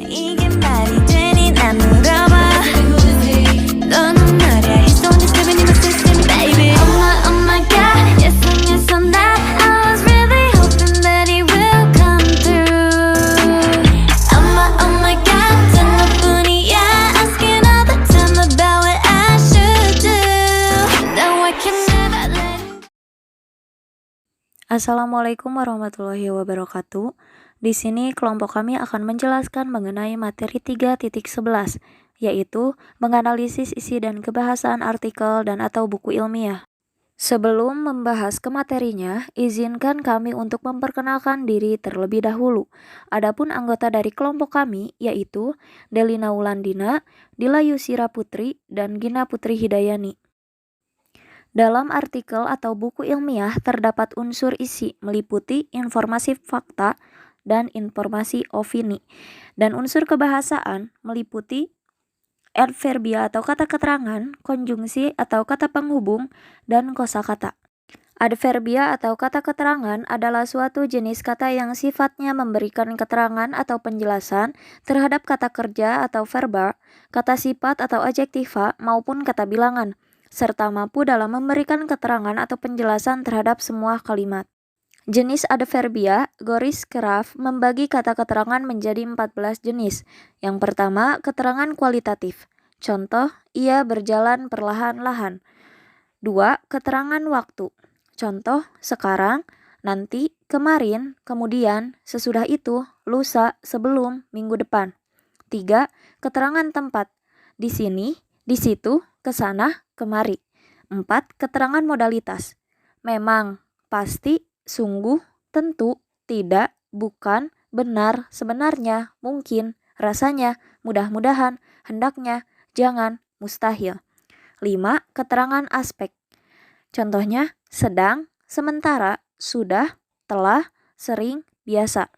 이게 말이 되니 난 물어봐 너는 말야 He's the one that's living in my system baby Oh my god yes on that I was really hoping that he will come through Oh my god 전 너뿐이야 Asking all the time about what I should do No I can never let him Assalamualaikum warahmatullahi wabarakatuh. Di sini kelompok kami akan menjelaskan mengenai materi 3.11, yaitu menganalisis isi dan kebahasaan artikel dan atau buku ilmiah. Sebelum membahas ke materinya, izinkan kami untuk memperkenalkan diri terlebih dahulu. Adapun anggota dari kelompok kami yaitu Delina Wulandina, Dila Yusira Putri, dan Gina Putri Hidayani. Dalam artikel atau buku ilmiah terdapat unsur isi meliputi informasi fakta dan informasi opini. Dan unsur kebahasaan meliputi adverbia atau kata keterangan, konjungsi atau kata penghubung, dan kosakata. Adverbia atau kata keterangan adalah suatu jenis kata yang sifatnya memberikan keterangan atau penjelasan terhadap kata kerja atau verba, kata sifat atau adjektiva maupun kata bilangan, serta mampu dalam memberikan keterangan atau penjelasan terhadap semua kalimat. Jenis adverbia, Goris Kraf membagi kata keterangan menjadi 14 jenis. Yang pertama, keterangan kualitatif. Contoh, ia berjalan perlahan-lahan. 2. Keterangan waktu. Contoh, sekarang, nanti, kemarin, kemudian, sesudah itu, lusa, sebelum, minggu depan. 3. Keterangan tempat. Di sini, di situ, ke sana, kemari. 4. Keterangan modalitas. Memang, pasti, sungguh, tentu, tidak, bukan, benar, sebenarnya, mungkin, rasanya, mudah-mudahan, hendaknya, jangan, mustahil. 5. Keterangan aspek. Contohnya, sedang, sementara, sudah, telah, sering, biasa.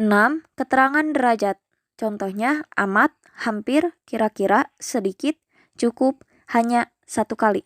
6. Keterangan derajat. Contohnya, amat, hampir, kira-kira, sedikit, cukup, hanya, satu kali.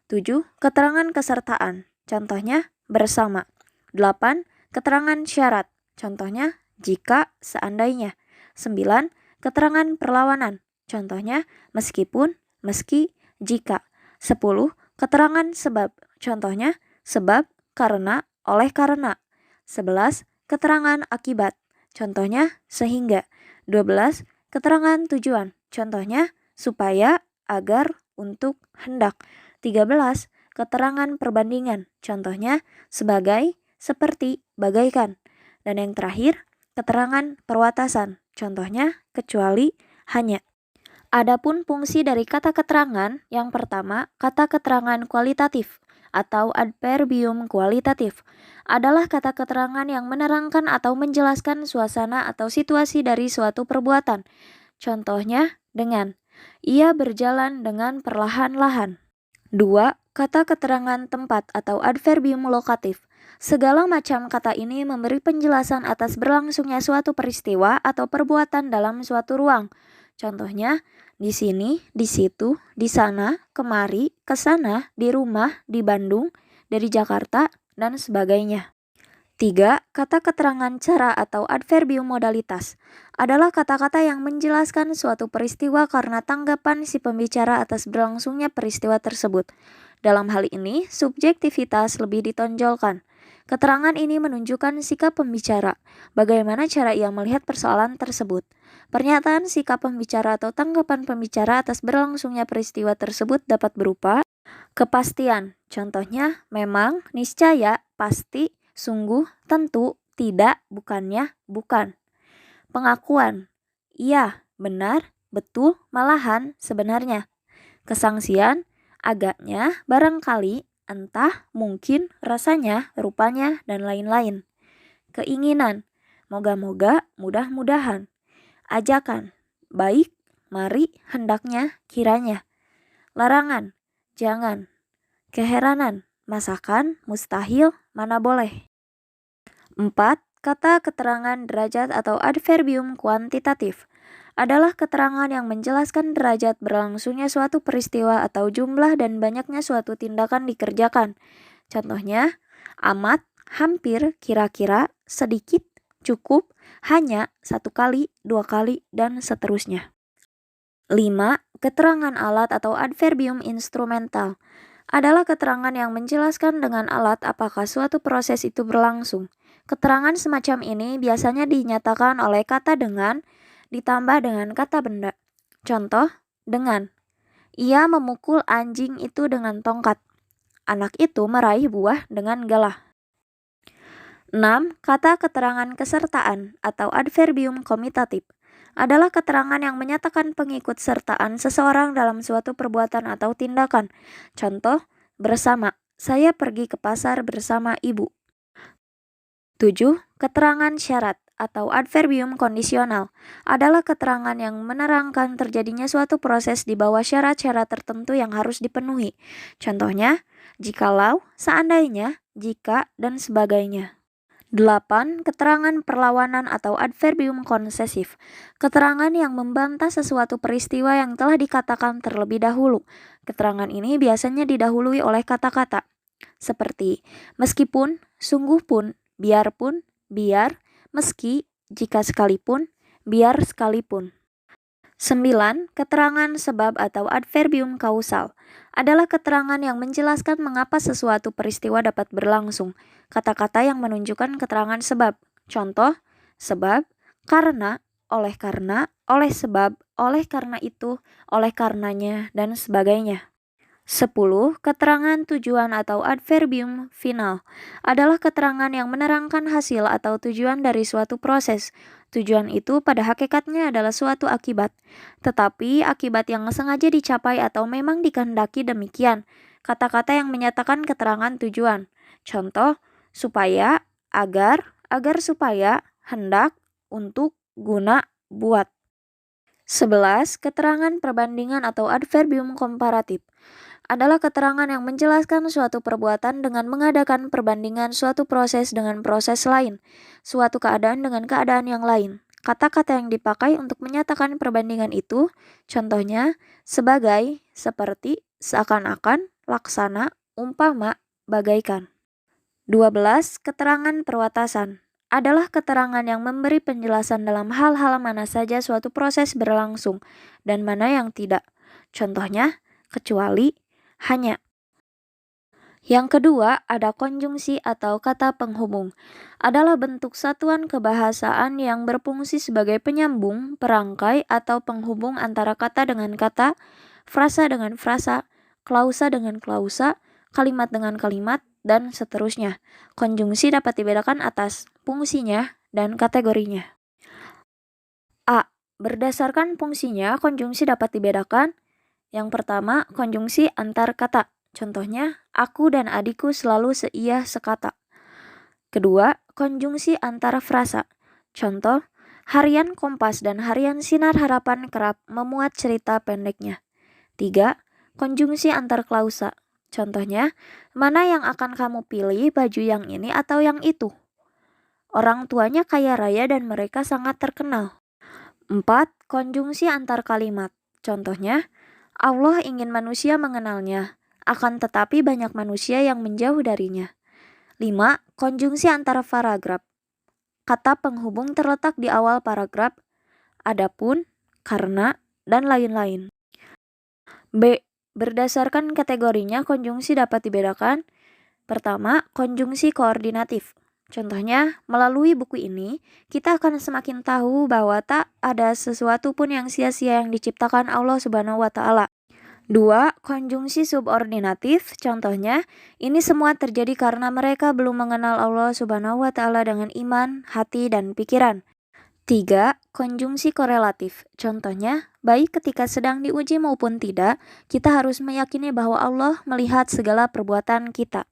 7. Keterangan kesertaan. Contohnya, bersama. 8. Keterangan syarat. Contohnya, jika, seandainya. 9. Keterangan perlawanan. Contohnya, meskipun, meski, jika. 10. Keterangan sebab. Contohnya, sebab, karena, oleh karena. 11. Keterangan akibat. Contohnya, sehingga. 12. Keterangan tujuan. Contohnya, supaya, agar, untuk, hendak. 13. Keterangan perbandingan. Contohnya, sebagai, seperti, bagaikan. Dan yang terakhir, keterangan perwatasan. Contohnya, kecuali, hanya. Adapun fungsi dari kata keterangan, yang pertama, kata keterangan kualitatif atau adverbium kualitatif adalah kata keterangan yang menerangkan atau menjelaskan suasana atau situasi dari suatu perbuatan. Contohnya, dengan ia berjalan dengan perlahan-lahan. 2. Kata keterangan tempat atau adverbium lokatif. Segala macam kata ini memberi penjelasan atas berlangsungnya suatu peristiwa atau perbuatan dalam suatu ruang. Contohnya, di sini, di situ, di sana, kemari, ke sana, di rumah, di Bandung, dari Jakarta, dan sebagainya. 3. Kata keterangan cara atau adverbium modalitas adalah kata-kata yang menjelaskan suatu peristiwa karena tanggapan si pembicara atas berlangsungnya peristiwa tersebut. Dalam hal ini, subjektivitas lebih ditonjolkan. Keterangan ini menunjukkan sikap pembicara, bagaimana cara ia melihat persoalan tersebut. Pernyataan sikap pembicara atau tanggapan pembicara atas berlangsungnya peristiwa tersebut dapat berupa kepastian. Contohnya, memang, niscaya, pasti, sungguh, tentu, tidak, bukannya, bukan. Pengakuan, iya, benar, betul, malahan, sebenarnya. Kesangsian, agaknya, barangkali, entah, mungkin, rasanya, rupanya, dan lain-lain. Keinginan, moga-moga, mudah-mudahan. Ajakan, baik, mari, hendaknya, kiranya. Larangan, jangan. Keheranan, masakan, mustahil, mana boleh. 4. Kata keterangan derajat atau adverbium kuantitatif adalah keterangan yang menjelaskan derajat berlangsungnya suatu peristiwa atau jumlah dan banyaknya suatu tindakan dikerjakan. Contohnya, amat, hampir, kira-kira, sedikit, cukup, hanya, satu kali, dua kali, dan seterusnya. 5. Keterangan alat atau adverbium instrumental adalah keterangan yang menjelaskan dengan alat apakah suatu proses itu berlangsung. Keterangan semacam ini biasanya dinyatakan oleh kata dengan ditambah dengan kata benda. Contoh, dengan. Ia memukul anjing itu dengan tongkat. Anak itu meraih buah dengan galah. 6. Kata keterangan kesertaan atau adverbium komitatif adalah keterangan yang menyatakan pengikut sertaan seseorang dalam suatu perbuatan atau tindakan. Contoh, bersama. Saya pergi ke pasar bersama ibu. 7. Keterangan syarat atau adverbium kondisional adalah keterangan yang menerangkan terjadinya suatu proses di bawah syarat-syarat tertentu yang harus dipenuhi. Contohnya, jikalau, seandainya, jika, dan sebagainya. 8. Keterangan perlawanan atau adverbium konsesif. Keterangan yang membantah sesuatu peristiwa yang telah dikatakan terlebih dahulu. Keterangan ini biasanya didahului oleh kata-kata seperti meskipun, sungguh pun, biarpun, biar, meski, jika sekalipun, biar sekalipun. 9. Keterangan sebab atau adverbium kausal adalah keterangan yang menjelaskan mengapa sesuatu peristiwa dapat berlangsung. Kata-kata yang menunjukkan keterangan sebab. Contoh, sebab, karena, oleh sebab, oleh karena itu, oleh karenanya, dan sebagainya. 10. Keterangan tujuan atau adverbium final adalah keterangan yang menerangkan hasil atau tujuan dari suatu proses. Tujuan itu pada hakikatnya adalah suatu akibat, tetapi akibat yang sengaja dicapai atau memang dikehendaki demikian. Kata-kata yang menyatakan keterangan tujuan. Contoh, supaya, agar supaya, hendak, untuk, guna, buat. 11. Keterangan perbandingan atau adverbium komparatif adalah keterangan yang menjelaskan suatu perbuatan dengan mengadakan perbandingan suatu proses dengan proses lain, suatu keadaan dengan keadaan yang lain. Kata-kata yang dipakai untuk menyatakan perbandingan itu, contohnya, sebagai, seperti, seakan-akan, laksana, umpama, bagaikan. 12. Keterangan perwatasan adalah keterangan yang memberi penjelasan dalam hal-hal mana saja suatu proses berlangsung dan mana yang tidak. Contohnya, kecuali, hanya. Yang kedua, ada konjungsi atau kata penghubung. Adalah bentuk satuan kebahasaan yang berfungsi sebagai penyambung, perangkai, atau penghubung antara kata dengan kata, frasa dengan frasa, klausa dengan klausa, kalimat dengan kalimat, dan seterusnya. Konjungsi dapat dibedakan atas fungsinya dan kategorinya. A. Berdasarkan fungsinya, konjungsi dapat dibedakan. Yang pertama, konjungsi antar kata. Contohnya, aku dan adikku selalu seia sekata. Kedua, konjungsi antar frasa. Contoh, harian Kompas dan harian Sinar Harapan kerap memuat cerita pendeknya. 3. Konjungsi antar klausa. Contohnya, mana yang akan kamu pilih, baju yang ini atau yang itu? Orang tuanya kaya raya dan mereka sangat terkenal. 4. Konjungsi antar kalimat. Contohnya, Allah ingin manusia mengenalnya, akan tetapi banyak manusia yang menjauh darinya. 5. Konjungsi antara paragraf. Kata penghubung terletak di awal paragraf, adapun, karena, dan lain-lain. B. Berdasarkan kategorinya, konjungsi dapat dibedakan. Pertama, konjungsi koordinatif. Contohnya, melalui buku ini, kita akan semakin tahu bahwa tak ada sesuatu pun yang sia-sia yang diciptakan Allah Subhanahu wa Ta'ala. 2. Konjungsi subordinatif. Contohnya, ini semua terjadi karena mereka belum mengenal Allah Subhanahu wa Ta'ala dengan iman, hati, dan pikiran. 3. Konjungsi korelatif. Contohnya, baik ketika sedang diuji maupun tidak, kita harus meyakini bahwa Allah melihat segala perbuatan kita.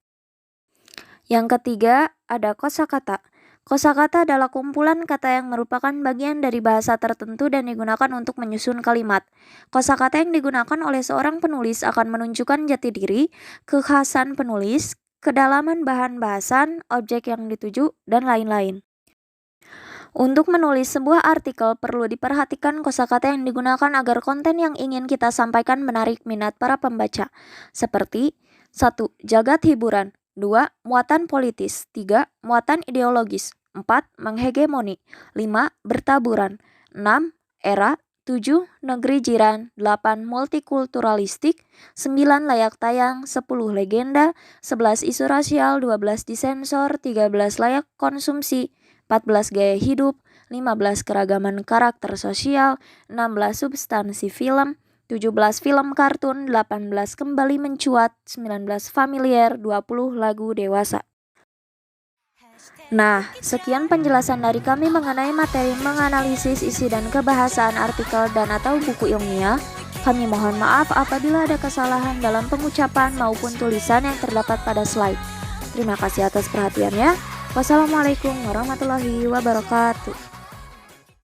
Yang ketiga, ada kosakata. Kosakata adalah kumpulan kata yang merupakan bagian dari bahasa tertentu dan digunakan untuk menyusun kalimat. Kosakata yang digunakan oleh seorang penulis akan menunjukkan jati diri, kekhasan penulis, kedalaman bahan bahasan, objek yang dituju, dan lain-lain. Untuk menulis sebuah artikel perlu diperhatikan kosakata yang digunakan agar konten yang ingin kita sampaikan menarik minat para pembaca. Seperti 1. Jagat hiburan. 2. Muatan politis. 3. Muatan ideologis. 4. Menghegemoni. 5. Bertaburan. 6. Era. 7. Negeri jiran. 8. Multikulturalistik. 9. Layak tayang. 10. Legenda. 11. Isu rasial. 12. Disensor. 13. Layak konsumsi. 14. Gaya hidup. 15. Keragaman karakter sosial. 16. Substansi film. 17 film kartun, 18 kembali mencuat, 19 familiar, 20 lagu dewasa. Nah, sekian penjelasan dari kami mengenai materi menganalisis isi dan kebahasaan artikel dan atau buku ilmiah. Kami mohon maaf apabila ada kesalahan dalam pengucapan maupun tulisan yang terdapat pada slide. Terima kasih atas perhatiannya. Wassalamualaikum warahmatullahi wabarakatuh.